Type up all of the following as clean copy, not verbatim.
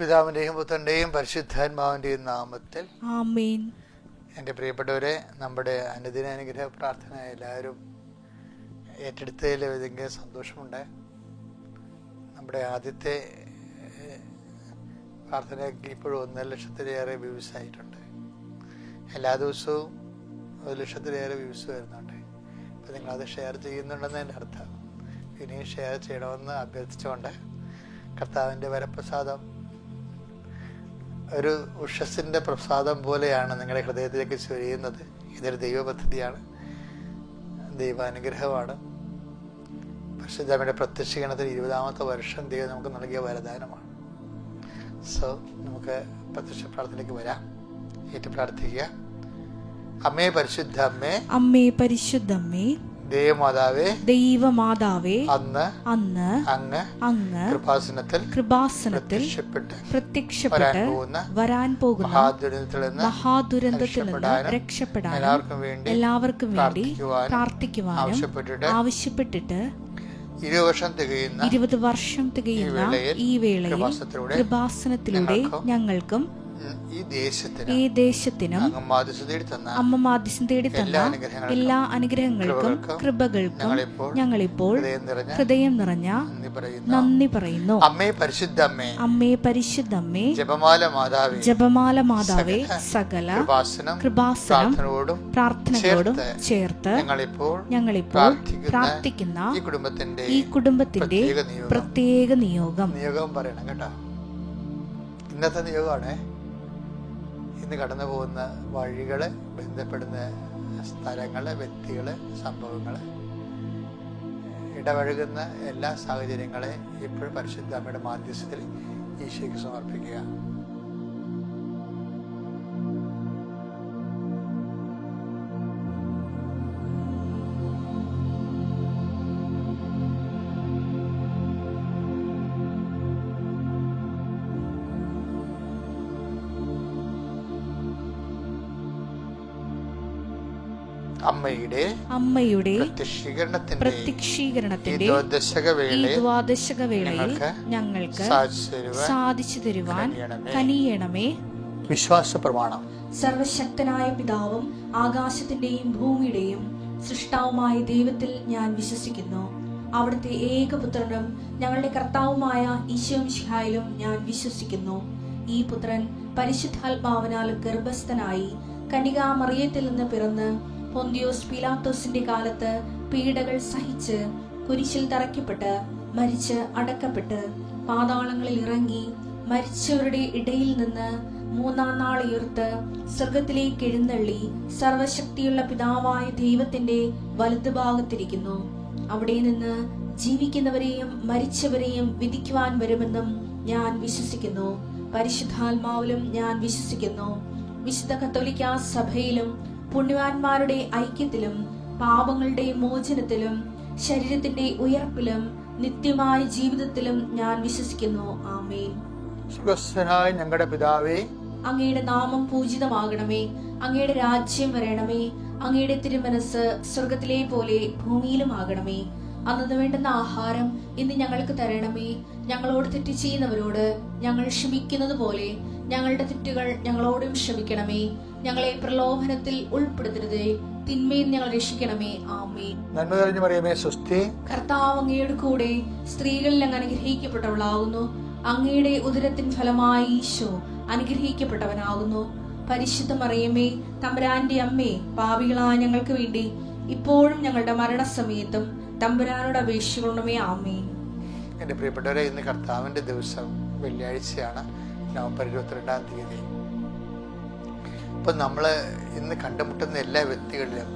പിതാവിൻ്റെയും പുത്രൻ്റെയും പരിശുദ്ധാത്മാവിൻ്റെയും നാമത്തിൽ ആമേൻ. എൻ്റെ പ്രിയപ്പെട്ടവരെ, നമ്മുടെ അനുദിന അനുഗ്രഹ പ്രാർത്ഥന എല്ലാവരും ഏറ്റെടുത്തതിൽ ഏതെങ്കിലും സന്തോഷമുണ്ട്. നമ്മുടെ ആദ്യത്തെ പ്രാർത്ഥനയ്ക്ക് ഇപ്പോഴും 1,00,000-ലേറെ വ്യൂസ് ആയിട്ടുണ്ട്. എല്ലാ ദിവസവും 1,00,000-ലേറെ വ്യൂസ് വരുന്നുണ്ട്. അപ്പോൾ നിങ്ങളത് ഷെയർ ചെയ്യുന്നുണ്ടെന്ന് എൻ്റെ അർത്ഥം. ഇനിയും ഷെയർ ചെയ്യണമെന്ന് അഭ്യർത്ഥിച്ചുകൊണ്ട്, കർത്താവിൻ്റെ വരപ്രസാദം ഒരു ഉഷസ്സിൻ്റെ പ്രസാദം പോലെയാണ് നിങ്ങളുടെ ഹൃദയത്തിലേക്ക് ചൊരിയുന്നത്. ഇതൊരു ദൈവ പദ്ധതിയാണ്, ദൈവാനുഗ്രഹമാണ്. പരിശുദ്ധമ്മയുടെ പ്രത്യക്ഷീകരണത്തിന് 20ാമത്തെ വർഷം ദൈവം നമുക്ക് നൽകിയ വരദാനമാണ്. സോ നമുക്ക് പ്രത്യക്ഷ പ്രാർത്ഥനയ്ക്ക് വരാം. ഏറ്റു പ്രാർത്ഥിക്കുക. അമ്മേ പരിശുദ്ധ അമ്മേ, അമ്മേ പരിശുദ്ധമ്മേ, ദൈവമാതാവേ, ദൈവമാതാവേ, അന്ന് അങ്ങ് കൃപാസനത്തിൽ പ്രത്യക്ഷപ്പെട്ട് വരാൻ പോകുന്ന മഹാദുരന്തത്തിൽ നിന്ന് രക്ഷപ്പെടാൻ എല്ലാവർക്കും വേണ്ടി പ്രാർത്ഥിക്കുവാനും ആവശ്യപ്പെട്ടിട്ട് 20 വർഷം തികയുന്ന ഈ വേളയിൽ കൃപാസനത്തിലൂടെ ഞങ്ങൾക്കും ഈ ദേശത്തിനും അമ്മ മാധ്യസ്ഥം തേടി തന്ന എല്ലാ അനുഗ്രഹങ്ങൾക്കും കൃപകൾക്കും ഞങ്ങളിപ്പോൾ ഹൃദയം നിറഞ്ഞ നന്ദി പറയുന്നു. അമ്മേ പരിശുദ്ധമ്മേ, ജപമാല മാതാവേ, സകല കൃപാസനം പ്രാർത്ഥനകളോടും ചേർത്ത് ഞങ്ങളിപ്പോൾ പ്രാർത്ഥിക്കുന്ന ഈ കുടുംബത്തിന്റെ പ്രത്യേക നിയോഗം പറയണം കേട്ടോ. ഇന്നത്തെ നിയോഗമാണ്. ഇന്ന് കടന്നു പോകുന്ന വഴികള്, ബന്ധപ്പെടുന്ന സ്ഥലങ്ങള്, വ്യക്തികള്, സംഭവങ്ങള്, ഇടപഴകുന്ന എല്ലാ സാഹചര്യങ്ങളെ ഇപ്പോഴും പരിശുദ്ധ അമ്മയുടെ മാധ്യസ്ഥത്തിൽ ഈശോയ്ക്ക് സമർപ്പിക്കുക. അമ്മയുടെ പ്രത്യക്ഷീകരണത്തിന്റെ ദ്വാദശകവേളയിൽ ഞങ്ങൾക്ക് സാധിച്ചു തരുവാൻ കനിയണമേ. വിശ്വാസ പ്രമാണം. സർവശക്തനായ പിതാവും ആകാശത്തിന്റെയും ഭൂമിയുടെയും സൃഷ്ടാവുമായ ദൈവത്തിൽ ഞാൻ വിശ്വസിക്കുന്നു. അവിടുത്തെ ഏകപുത്രനും ഞങ്ങളുടെ കർത്താവുമായ ഈശോമിശിഹായിലും ഞാൻ വിശ്വസിക്കുന്നു. ഈ പുത്രൻ പരിശുദ്ധാത്മാവിനാൽ ഗർഭസ്ഥനായി കന്യകാമറിയത്തിൽ നിന്ന് പിറന്ന് പൊന്തിയോസ് പീലാത്തോസിന്റെ കാലത്ത് പീഡകൾ സഹിച്ച് കുരിശിൽ തറയ്ക്കപ്പെട്ട് മരിച്ച് അടക്കപ്പെട്ട് പാതാളങ്ങളിൽ ഇറങ്ങി മരിച്ചവരുടെ ഇടയിൽ നിന്ന് 3-ാം നാൾ ഉയർത്ത് സ്വർഗത്തിലേക്ക് എഴുന്നള്ളി സർവശക്തിയുള്ള പിതാവായ ദൈവത്തിന്റെ വലതുഭാഗത്തിരിക്കുന്നു. അവിടെ നിന്ന് ജീവിക്കുന്നവരെയും മരിച്ചവരെയും വിധിക്കുവാൻ വരുമെന്നും ഞാൻ വിശ്വസിക്കുന്നു. പരിശുദ്ധാത്മാവിലും ഞാൻ വിശ്വസിക്കുന്നു. വിശുദ്ധ കത്തോലിക്കാ സഭയിലും പുണ്യവാന്മാരുടെ ഐക്യത്തിലും പാപങ്ങളുടെ മോചനത്തിലും ശരീരത്തിന്റെ ഉയർപ്പിലും നിത്യമായ ജീവിതത്തിലും ഞാൻ വിശ്വസിക്കുന്നു. ആമേൻ. സ്വർഗ്ഗസ്ഥനായ ഞങ്ങളുടെ പിതാവേ, അങ്ങയുടെ നാമം പൂജിതമാകണമേ. അങ്ങയുടെ രാജ്യം വരണമേ. അങ്ങയുടെ തിരുമനസ് സ്വർഗത്തിലെ പോലെ ഭൂമിയിലും ആകണമേ. അന്നു വേണ്ടുന്ന ആഹാരം ഇന്ന് ഞങ്ങൾക്ക് തരണമേ. ഞങ്ങളോട് തെറ്റ് ചെയ്യുന്നവരോട് ഞങ്ങൾ ക്ഷമിക്കുന്നത് പോലെ ഞങ്ങളുടെ തെറ്റുകൾ ഞങ്ങളോടും ക്ഷമിക്കണമേ. ഞങ്ങളെ പ്രലോഭനത്തിൽ ഉൾപ്പെടുത്തരുതേ, തിന്മയിൽ ഞങ്ങൾ രക്ഷിക്കണമേ. ആമേൻ. നന്മ നിറഞ്ഞ മറിയമേ, സ്വസ്തി. കർത്താവ് അങ്ങയുടെ കൂടെ സ്ത്രീകളിൽ അങ്ങ് അനുഗ്രഹിക്കപ്പെട്ടവളാകുന്നു. അങ്ങയുടെ ഉദരത്തിൻ ഫലമായി ഈശോ അനുഗ്രഹിക്കപ്പെട്ടവനാകുന്നു. പരിശുദ്ധ മറിയമേ, തമ്പുരാന്റെ അമ്മേ, പാപികളായ ഞങ്ങൾക്ക് വേണ്ടി ഇപ്പോഴും ഞങ്ങളുടെ മരണസമയത്തും തമ്പുരാനോട് അപേക്ഷിക്കണമേ. ആമേൻ. എൻ്റെ പ്രിയപ്പെട്ടവരെ, ഇന്ന് കർത്താവിൻ്റെ ദിവസം, വെള്ളിയാഴ്ചയാണ്, നവംബർ 22-ാം തീയതി. ഇപ്പം നമ്മൾ ഇന്ന് കണ്ടുമുട്ടുന്ന എല്ലാ വ്യക്തികളിലും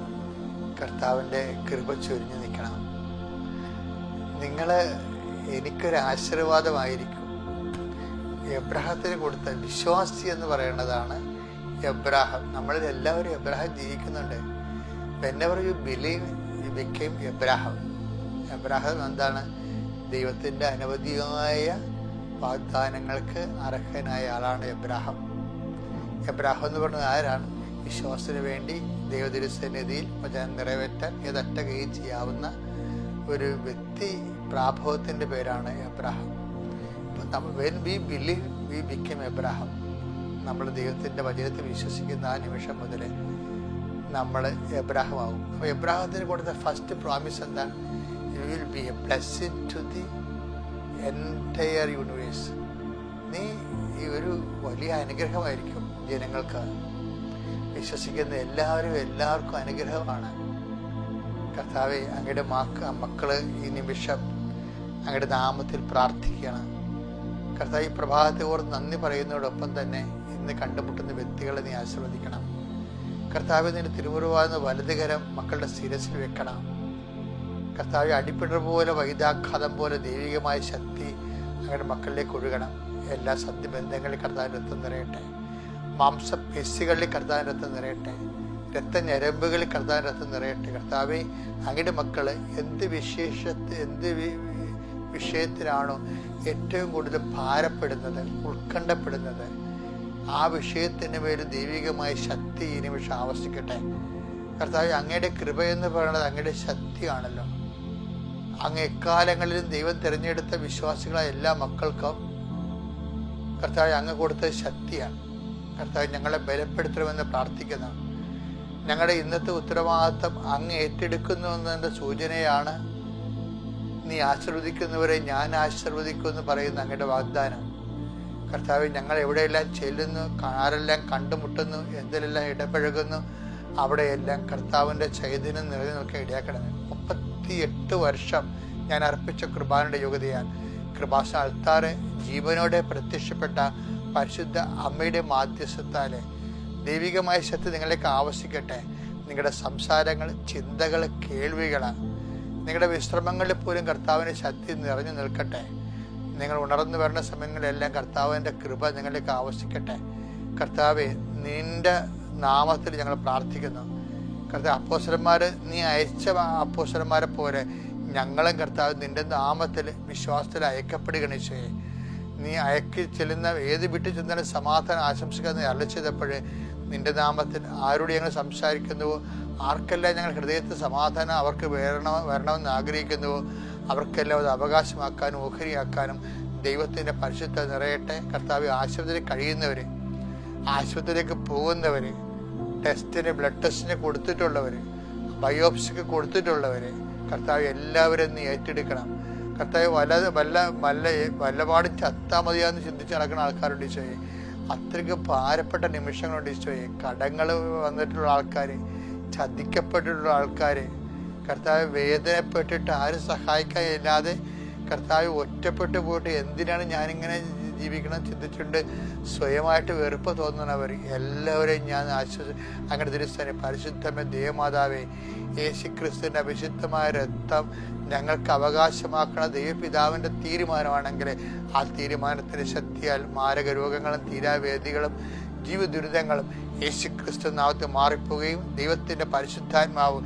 കർത്താവിൻ്റെ കൃപ ചൊരിഞ്ഞു നിൽക്കണം. നിങ്ങൾ എനിക്കൊരു ആശീർവാദമായിരിക്കും. എബ്രാഹത്തിന് കൊടുത്ത വിശ്വാസി എന്ന് പറയുന്നതാണ് എബ്രാഹാം. നമ്മളിൽ എല്ലാവരും എബ്രാഹാം ജീവിക്കുന്നുണ്ട്. whenever you believe you became Abraham. Abraham എന്താണ്? ദൈവത്തിൻ്റെ അനവധിയായ വാഗ്ദാനങ്ങൾക്ക് അർഹനായ ആളാണ് എബ്രാഹാം. എബ്രാഹാം എന്ന് പറയുന്നത് ആരാണ്? വിശ്വാസത്തിന് വേണ്ടി ദൈവതിരുസന്നിധിയിൽ വചനം നിറവേറ്റാൻ ഏതറ്റ കൈ ചെയ്യാവുന്ന ഒരു വ്യക്തി പ്രാഭവത്തിൻ്റെ പേരാണ് Abraham. When we believe we become Abraham. നമ്മൾ ദൈവത്തിൻ്റെ വചനത്തിൽ വിശ്വസിക്കുന്ന ആ നിമിഷം മുതൽ നമ്മൾ എബ്രാഹാം ആവും. അപ്പോൾ എബ്രാഹത്തിന് കൊടുത്ത ഫസ്റ്റ് പ്രോമിസ് എന്താണ്? You will be a blessing to the entire universe. നീ ഈ ഒരു വലിയ അനുഗ്രഹമായിരിക്കും ജനങ്ങൾക്ക്. വിശ്വസിക്കുന്ന എല്ലാവർക്കും അനുഗ്രഹമാണ്. കർത്താവെ, അങ്ങയുടെ മക്കള് ഈ നിമിഷം അങ്ങയുടെ നാമത്തിൽ പ്രാർത്ഥിക്കണം. കർത്താവ്, ഈ പ്രഭാതത്തെ ഓർത്ത് നന്ദി പറയുന്നതോടൊപ്പം തന്നെ ഇന്ന് കണ്ടുമുട്ടുന്ന വ്യക്തികളെ നീ ആശീർവദിക്കണം. കർത്താവ്, നിന്റെ തിരുമുറിവാകുന്ന വലതുകരം മക്കളുടെ ശിരസിൽ വെക്കണം. കർത്താവ്, അടിപ്പിടർ പോലെ വൈദ്യാഘാതം പോലെ ദൈവികമായ ശക്തി അങ്ങയുടെ മക്കളിലേക്ക് ഒഴുകണം. എല്ലാ സന്ധിബന്ധങ്ങളിൽ കർത്താവിൻ്റെ രക്തം നിറയട്ടെ. മാംസപേശികളിൽ കർത്താവിൻ്റെ രക്തം നിറയട്ടെ. രക്തഞരമ്പുകളിൽ കർത്താവിൻ്റെ രക്തം നിറയട്ടെ. കർത്താവെ, അങ്ങയുടെ മക്കള് എന്ത് വിഷയത്തിലാണോ ഏറ്റവും കൂടുതൽ ഭാരപ്പെടുന്നത്, ഉത്കണ്ഠപ്പെടുന്നത്, ആ വിഷയത്തിന് മേലും ദൈവികമായ ശക്തി ഈ നിമിഷം ആവശ്യിക്കട്ടെ. കർത്താവ്, അങ്ങയുടെ കൃപ എന്ന് പറയുന്നത് അങ്ങയുടെ ശക്തിയാണല്ലോ. അങ്ങ് എക്കാലങ്ങളിലും ദൈവം തിരഞ്ഞെടുത്ത വിശ്വാസികളായ എല്ലാ മക്കൾക്കും കർത്താവ് അങ്ങ് കൊടുത്ത ശക്തിയാണ്. കർത്താവ്, ഞങ്ങളെ ബലപ്പെടുത്തണമെന്ന് പ്രാർത്ഥിക്കുന്നു. ഞങ്ങളുടെ ഇന്നത്തെ ഉത്തരവാദിത്വം അങ്ങ് ഏറ്റെടുക്കുന്നു എന്നതിൻ്റെ സൂചനയാണ് നീ ആശീർവദിക്കുന്നവരെ ഞാൻ ആശീർവദിക്കുമെന്ന് പറയുന്ന അങ്ങയുടെ വാഗ്ദാനം. കർത്താവ്, ഞങ്ങൾ എവിടെയെല്ലാം ചെല്ലുന്നു, ആരെല്ലാം കണ്ടുമുട്ടുന്നു, എന്തിലെല്ലാം ഇടപഴകുന്നു, അവിടെയെല്ലാം കർത്താവിൻ്റെ ചൈതന്യം നിറഞ്ഞു നിൽക്കാൻ ഇടയാക്കണമേ. 38 വർഷം ഞാൻ അർപ്പിച്ച കൃപാനയുടെ യോഗ്യതയാൽ കൃപാസന അൾത്താറെ ജീവനോടെ പ്രത്യക്ഷപ്പെട്ട പരിശുദ്ധ അമ്മയുടെ മാധ്യസ്ഥത്താല് ദൈവികമായ ശക്തി നിങ്ങളിലേക്ക് ആവശ്യിക്കട്ടെ. നിങ്ങളുടെ സംസാരങ്ങൾ, ചിന്തകൾ, കേൾവികൾ, നിങ്ങളുടെ വിശ്രമങ്ങളിൽ പോലും കർത്താവിൻ്റെ ശക്തി നിറഞ്ഞു നിൽക്കട്ടെ. നിങ്ങൾ ഉണർന്നു വരുന്ന സമയങ്ങളിലെല്ലാം കർത്താവിൻ്റെ കൃപ നിങ്ങളിലേക്ക് ആവശ്യിക്കട്ടെ. കർത്താവെ, നിന്റെ നാമത്തിൽ ഞങ്ങൾ പ്രാർത്ഥിക്കുന്നു. കർത്താവ്, അപ്പോസ്തലന്മാർ നീ അയച്ച അപ്പോസ്തലന്മാരെ പോലെ ഞങ്ങളും കർത്താവ് നിന്റെ നാമത്തിൽ വിശ്വാസത്തിൽ അയക്കപ്പെടുകയാണ് ചെയ്യേ. നീ അയക്കി ചെല്ലുന്ന ഏത് വീട്ടിൽ ചെന്നാലും സമാധാനം ആശംസിക്കാന്ന് അരുളി ചെയ്തപ്പോൾ നിന്റെ നാമത്തിൽ ആരോട് ഞങ്ങൾ സംസാരിക്കുന്നുവോ, ആർക്കെല്ലാം ഞങ്ങൾ ഹൃദയത്തിൽ സമാധാനം അവർക്ക് വരണമെന്ന് ആഗ്രഹിക്കുന്നുവോ അവർക്കെല്ലാം അത് അവകാശമാക്കാനും ഓഹരിയാക്കാനും ദൈവത്തിൻ്റെ പരിശുദ്ധ നിറയട്ടെ. കർത്താവ്, ആശുപത്രിയിൽ കഴിയുന്നവർ, ആശുപത്രിയിലേക്ക് പോകുന്നവർ, ടെസ്റ്റിന് ബ്ലഡ് ടെസ്റ്റിന് കൊടുത്തിട്ടുള്ളവർ, ബയോപ്സിക്ക് കൊടുത്തിട്ടുള്ളവർ, കർത്താവ് എല്ലാവരും നീ ഏറ്റെടുക്കണം. കർത്താവ്, വല്ലപാടും ചത്താ മതിയാന്ന് ചിന്തിച്ച് നടക്കുന്ന ആൾക്കാരുണ്ട് ഈശോയെ. അത്രയ്ക്ക് ഭാരപ്പെട്ട നിമിഷങ്ങളുണ്ട് ഈശോയെ. കടങ്ങൾ വന്നിട്ടുള്ള ആൾക്കാർ, ചതിക്കപ്പെട്ടിട്ടുള്ള ആൾക്കാർ, കർത്താവ് വേദനപ്പെട്ടിട്ട് ആരും സഹായിക്കാനില്ലാതെ കർത്താവ് ഒറ്റപ്പെട്ടു പോയിട്ട് എന്തിനാണ് ഞാനിങ്ങനെ ജീവിക്കണം ചിന്തിച്ചിട്ടുണ്ട് സ്വയമായിട്ട് വെറുപ്പ് തോന്നുന്നവർ എല്ലാവരെയും ഞാൻ അങ്ങനെ തിരുസ്ഥാനം പരിശുദ്ധമേ ദൈവമാതാവേ, യേശുക്രിസ്തുവിൻ്റെ അഭിഷിക്തമായ രക്തം ഞങ്ങൾക്ക് അവകാശമാക്കണ ദൈവപിതാവിൻ്റെ തീരുമാനമാണെങ്കിൽ ആ തീരുമാനത്തിൻ്റെ ശക്തിയാൽ മാരക രോഗങ്ങളും തീരാവേദികളും ജീവദുരിതങ്ങളും യേശുക്രിസ്തു നാമത്തിൽ മാറിപ്പോവുകയും ദൈവത്തിൻ്റെ പരിശുദ്ധാത്മാവ്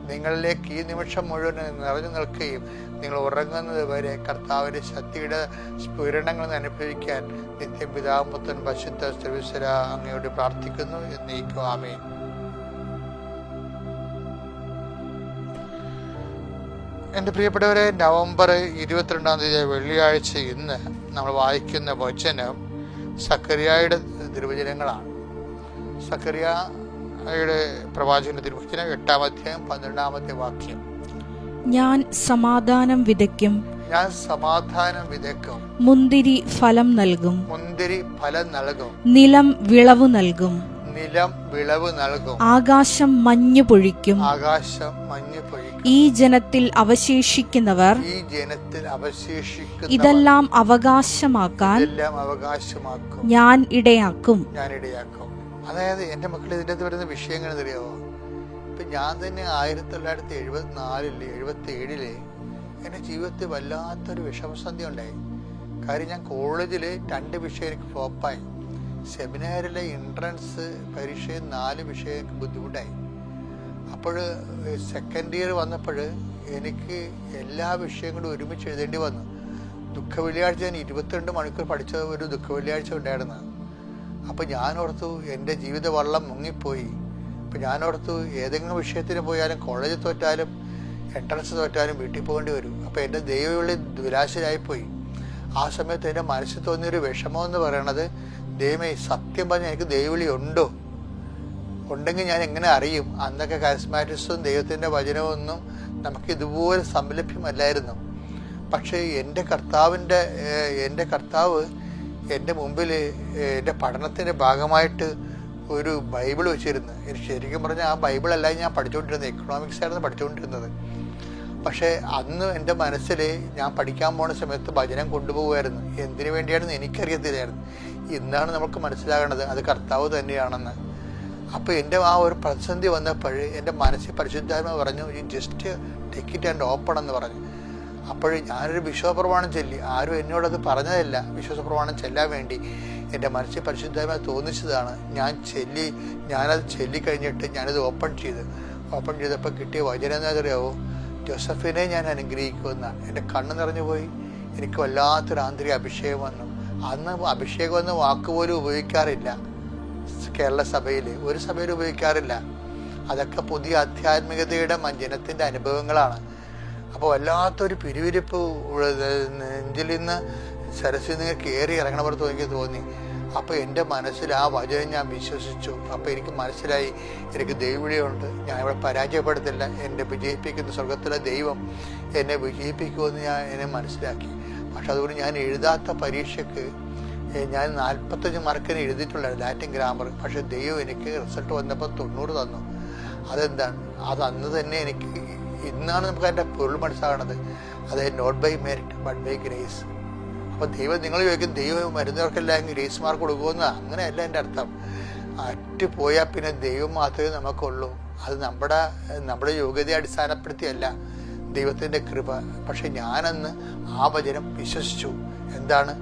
നിങ്ങളിലേക്ക് ഈ നിമിഷം മുഴുവൻ നിറഞ്ഞു നിൽക്കുകയും നിങ്ങൾ ഉറങ്ങുന്നത് വരെ കർത്താവിൻ്റെ ശക്തിയുടെ സ്ഫുരണങ്ങൾ അനുഭവിക്കാൻ നിത്യം പിതാവും പുത്രൻ പരിശുദ്ധ സർവ്വീശ്വര അങ്ങയോട് പ്രാർത്ഥിക്കുന്നു എന്നേക്കും. ആമേൻ. എൻ്റെ പ്രിയപ്പെട്ടവരെ, നവംബർ 22 വെള്ളിയാഴ്ച ഇന്ന് നമ്മൾ വായിക്കുന്ന വചനം സക്കറിയായുടെ തിരുവചനങ്ങളാണ്. സക്കറിയായുടെ പ്രവാചകന്റെ തിരുവചനം 8-ാം അധ്യായം 12-ാമത്തെ വാക്യം. ഞാൻ സമാധാനം വിതയ്ക്കും, മുന്തിരി ഫലം നൽകും, നിലം വിളവ് നൽകും, ആകാശം മഞ്ഞു പൊഴിക്കും. ഈ ജനത്തിൽ അവശേഷിക്കുന്നവർ ഇതെല്ലാം അവകാശമാക്കാൻ ഞാൻ ഇടയാക്കും. അതായത് എൻ്റെ മക്കൾ ഇതിൻ്റെ അകത്ത് വരുന്ന വിഷയം എങ്ങനെ അറിയാമോ? ഇപ്പം ഞാൻ തന്നെ 1974-77 എൻ്റെ ജീവിതത്തിൽ വല്ലാത്തൊരു വിഷമസന്ധി ഉണ്ടായി. കാര്യം ഞാൻ കോളേജിൽ 2 വിഷയം എനിക്ക് ഫ്ലോപ്പായി. സെമിനാറിലെ എൻട്രൻസ് പരീക്ഷയിൽ 4 വിഷയം എനിക്ക് ബുദ്ധിമുട്ടായി. അപ്പോൾ സെക്കൻഡ് ഇയർ വന്നപ്പോൾ എനിക്ക് എല്ലാ വിഷയവും കൂടി ഒരുമിച്ച് എഴുതേണ്ടി വന്നു. ദുഃഖ വെള്ളിയാഴ്ച ഞാൻ 22 മണിക്കൂർ പഠിച്ച ഒരു ദുഃഖ വെള്ളിയാഴ്ച ഉണ്ടായിരുന്നു. അപ്പോൾ ഞാനോർത്തു എൻ്റെ ജീവിത വള്ളം മുങ്ങിപ്പോയി. അപ്പോൾ ഞാനോർത്തു ഏതെങ്കിലും വിഷയത്തിന് പോയാലും കോളേജിൽ തോറ്റാലും എൻട്രൻസ് തോറ്റാലും വീട്ടിൽ പോകേണ്ടി വരും. അപ്പോൾ എൻ്റെ ദൈവവിളി ദുരാശരായിപ്പോയി. ആ സമയത്ത് എൻ്റെ മനസ്സിൽ തോന്നിയൊരു വിഷമം എന്ന് പറയണത്, ദൈവമേ സത്യം പറഞ്ഞാൽ എനിക്ക് ദൈവവിളി ഉണ്ടോ, ഉണ്ടെങ്കിൽ ഞാൻ എങ്ങനെ അറിയും? അന്നൊക്കെ കരിസ്മാറ്റിക്സും ദൈവത്തിൻ്റെ വചനവും ഒന്നും നമുക്ക് ഇതുപോലെ സംലഭ്യമല്ലായിരുന്നു. പക്ഷേ എൻ്റെ കർത്താവ് എൻ്റെ മുമ്പിൽ എൻ്റെ പഠനത്തിൻ്റെ ഭാഗമായിട്ട് ഒരു ബൈബിൾ വെച്ചിരുന്നു. എനിക്ക് ശരിക്കും പറഞ്ഞാൽ ആ ബൈബിളല്ല ഞാൻ പഠിച്ചുകൊണ്ടിരുന്നത്, എക്കണോമിക്സ് ആയിരുന്നു പഠിച്ചുകൊണ്ടിരുന്നത്. പക്ഷേ അന്ന് എൻ്റെ മനസ്സിൽ ഞാൻ പഠിക്കാൻ പോണ സമയത്ത് ഭജനം കൊണ്ടുപോകുമായിരുന്നു. എന്തിനു വേണ്ടിയാണെന്ന് എനിക്കറിയത്തില്ലായിരുന്നു. ഇന്നാണ് നമുക്ക് മനസ്സിലാകണത് അത് കർത്താവ് തന്നെയാണെന്ന്. അപ്പോൾ എൻ്റെ ആ ഒരു പ്രതിസന്ധി വന്നപ്പോൾ എൻ്റെ മനസ്സിൽ പരിശുദ്ധാത്മ പറഞ്ഞു, you just take it and open എന്ന് പറഞ്ഞു. അപ്പോൾ ഞാനൊരു വിശ്വാസപ്രമാണം ചൊല്ലി. ആരും എന്നോടത് പറഞ്ഞതല്ല, വിശ്വാസപ്രമാണം ചെല്ലാൻ വേണ്ടി എൻ്റെ മനസ്സിൽ പരിശുദ്ധാത്മ തോന്നിച്ചതാണ്. ഞാനത് ചൊല്ലിക്കഴിഞ്ഞിട്ട് ഞാനത് ഓപ്പൺ ചെയ്തപ്പോൾ കിട്ടിയ വചനം എന്നറിയാവോ, ജോസഫിനെ ഞാൻ അനുഗ്രഹിക്കുമെന്നാണ്. എൻ്റെ കണ്ണ് നിറഞ്ഞു പോയി. എനിക്ക് വല്ലാത്തൊരു ആന്തരിക അഭിഷേകം വന്നു. അന്ന് അഭിഷേകം എന്ന വാക്കുപോലും ഉപയോഗിക്കാറില്ല കേരള സഭയിൽ, ഒരു സഭയിൽ ഉപയോഗിക്കാറില്ല. അതൊക്കെ പുതിയ ആധ്യാത്മികതയുടെ ജനത്തിൻ്റെ അനുഭവങ്ങളാണ്. അപ്പോൾ വല്ലാത്തൊരു പിരിവിരിപ്പ് നെഞ്ചിൽ നിന്ന് സരസിൽ നിന്ന് കയറി ഇറങ്ങണ എനിക്ക് തോന്നി. അപ്പോൾ എൻ്റെ മനസ്സിൽ ആ വചനം ഞാൻ വിശ്വസിച്ചു. അപ്പോൾ എനിക്ക് മനസ്സിലായി എനിക്ക് ദൈവവിളിയുണ്ട്, ഞാൻ ഇവിടെ പരാജയപ്പെടുത്തില്ല, എന്നെ വിജയിപ്പിക്കുന്ന സ്വർഗത്തിലെ ദൈവം എന്നെ വിജയിപ്പിക്കുമെന്ന് എന്നെ മനസ്സിലാക്കി. പക്ഷെ അതുകൊണ്ട് ഞാൻ എഴുതാത്ത പരീക്ഷയ്ക്ക് ഞാൻ 45 മാർക്കിന് എഴുതിയിട്ടുണ്ടായിരുന്നു ലാറ്റിൻ ഗ്രാമർ. പക്ഷെ ദൈവം എനിക്ക് റിസൾട്ട് വന്നപ്പോൾ 90 തന്നു. അതെന്താണ്? അത് അന്ന് തന്നെ എനിക്ക്, ഇന്നാണ് നമുക്ക് അതിൻ്റെ പൊരുൾ മനസ്സിലാകണത്. അത് not by merit but by grace. അപ്പോൾ ദൈവം, നിങ്ങൾ ചോദിക്കും ദൈവം വരുന്നവർക്കെല്ലാം ഗ്രേസ് മാർക്ക് കൊടുക്കുമെന്ന്. അങ്ങനെയല്ല എൻ്റെ അർത്ഥം. പോയാൽ പിന്നെ ദൈവം മാത്രമേ നമുക്കുള്ളൂ. അത് നമ്മുടെ യോഗ്യതയെ അടിസ്ഥാനപ്പെടുത്തിയല്ല, ദൈവത്തിൻ്റെ കൃപ. പക്ഷെ ഞാനന്ന് ആ വചനം വിശ്വസിച്ചു. എന്താണ്?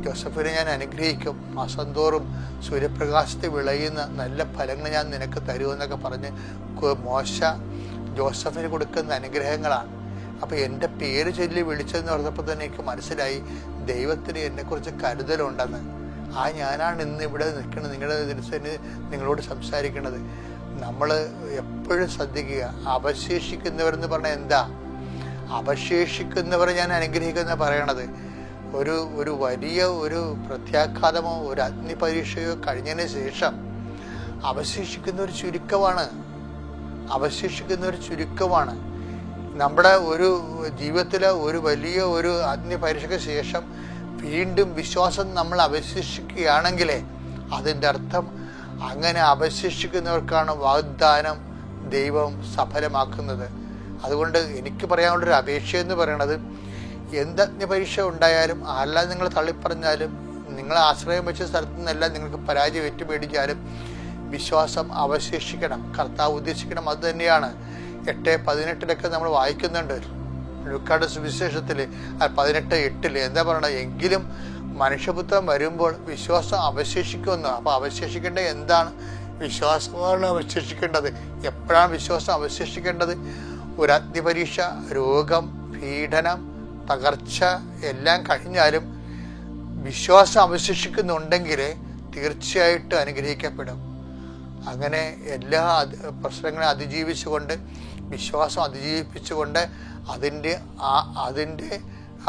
ജോസഫിനെ ഞാൻ അനുഗ്രഹിക്കും, മാസം തോറും സൂര്യപ്രകാശത്തെ വിളയുന്ന നല്ല ഫലങ്ങൾ ഞാൻ നിനക്ക് തരുമെന്നൊക്കെ പറഞ്ഞ് മോശ ജോസഫിന് കൊടുക്കുന്ന അനുഗ്രഹങ്ങളാണ്. അപ്പോൾ എൻ്റെ പേര് ചൊല്ലി വിളിച്ചതെന്ന് പറഞ്ഞപ്പോൾ തന്നെ എനിക്ക് മനസ്സിലായി ദൈവത്തിന് എന്നെക്കുറിച്ച് കരുതലുണ്ടെന്ന്. ഞാനാണ് ഇന്ന് ഇവിടെ നിൽക്കുന്നത്, നിങ്ങളോട് സംസാരിക്കുന്നത്. നമ്മൾ എപ്പോഴും ശ്രദ്ധിക്കുക, അവശേഷിക്കുന്നവരെന്ന് പറഞ്ഞാൽ എന്താ? അവശേഷിക്കുന്നവരെ ഞാൻ അനുഗ്രഹിക്കുന്ന പറയണത് ഒരു വലിയ ഒരു പ്രത്യാഘാതമോ ഒരു അഗ്നിപരീക്ഷയോ കഴിഞ്ഞതിന് ശേഷം അവശേഷിക്കുന്ന ഒരു ചുരുക്കമാണ്. നമ്മുടെ ഒരു ജീവിതത്തിലെ ഒരു വലിയ ഒരു അഗ്നിപരീക്ഷയ്ക്ക് ശേഷം വീണ്ടും വിശ്വാസം നമ്മൾ അവശേഷിക്കുകയാണെങ്കിലേ അതിൻ്റെ അർത്ഥം അങ്ങനെ അവശേഷിക്കുന്നവർക്കാണ് വാഗ്ദാനം ദൈവം സഫലമാക്കുന്നത്. അതുകൊണ്ട് എനിക്ക് പറയാനുള്ളൊരു അപേക്ഷയെന്ന് പറയണത്, എന്ത് അഗ്നിപരീക്ഷ ഉണ്ടായാലും ആരെല്ലാം നിങ്ങൾ തള്ളിപ്പറഞ്ഞാലും നിങ്ങൾ ആശ്രയം വെച്ച സ്ഥലത്തു നിന്നെല്ലാം നിങ്ങൾക്ക് പരാജയം ഏറ്റുപേടിച്ചാലും വിശ്വാസം അവശേഷിക്കണം. കർത്താവ് ഉദ്ദേശിക്കണം അത് തന്നെയാണ്. 8:18 നമ്മൾ വായിക്കുന്നുണ്ട് ലൂക്കായുടെ സുവിശേഷത്തിൽ 18:8 എന്താ പറയണത്? എങ്കിലും മനുഷ്യപുത്രൻ വരുമ്പോൾ വിശ്വാസം അവശേഷിക്കുമെന്ന്. അപ്പോൾ അവശേഷിക്കേണ്ട എന്താണ്? വിശ്വാസമാണ് അവശേഷിക്കേണ്ടത്. എപ്പോഴാണ് വിശ്വാസം അവശേഷിക്കേണ്ടത്? ഒരു അഗ്നിപരീക്ഷ, രോഗം, പീഡനം, തകർച്ച എല്ലാം കഴിഞ്ഞാലും വിശ്വാസം അവശേഷിക്കുന്നുണ്ടെങ്കിൽ തീർച്ചയായിട്ടും അനുഗ്രഹിക്കപ്പെടും. അങ്ങനെ എല്ലാ പ്രശ്നങ്ങളെ അതിജീവിച്ചുകൊണ്ട്, വിശ്വാസം അതിജീവിപ്പിച്ചുകൊണ്ട് അതിൻ്റെ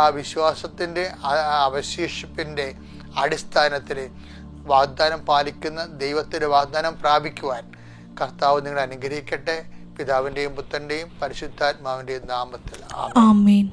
ആ വിശ്വാസത്തിൻ്റെ അവശേഷിപ്പിൻ്റെ അടിസ്ഥാനത്തിൽ വാഗ്ദാനം പാലിക്കുന്ന ദൈവത്തിൻ്റെ വാഗ്ദാനം പ്രാപിക്കുവാൻ കർത്താവ് നിങ്ങളെ അനുഗ്രഹിക്കട്ടെ. പിതാവിൻ്റെയും പുത്രൻ്റെയും പരിശുദ്ധാത്മാവിൻ്റെയും നാമത്തിൽ ആമേൻ.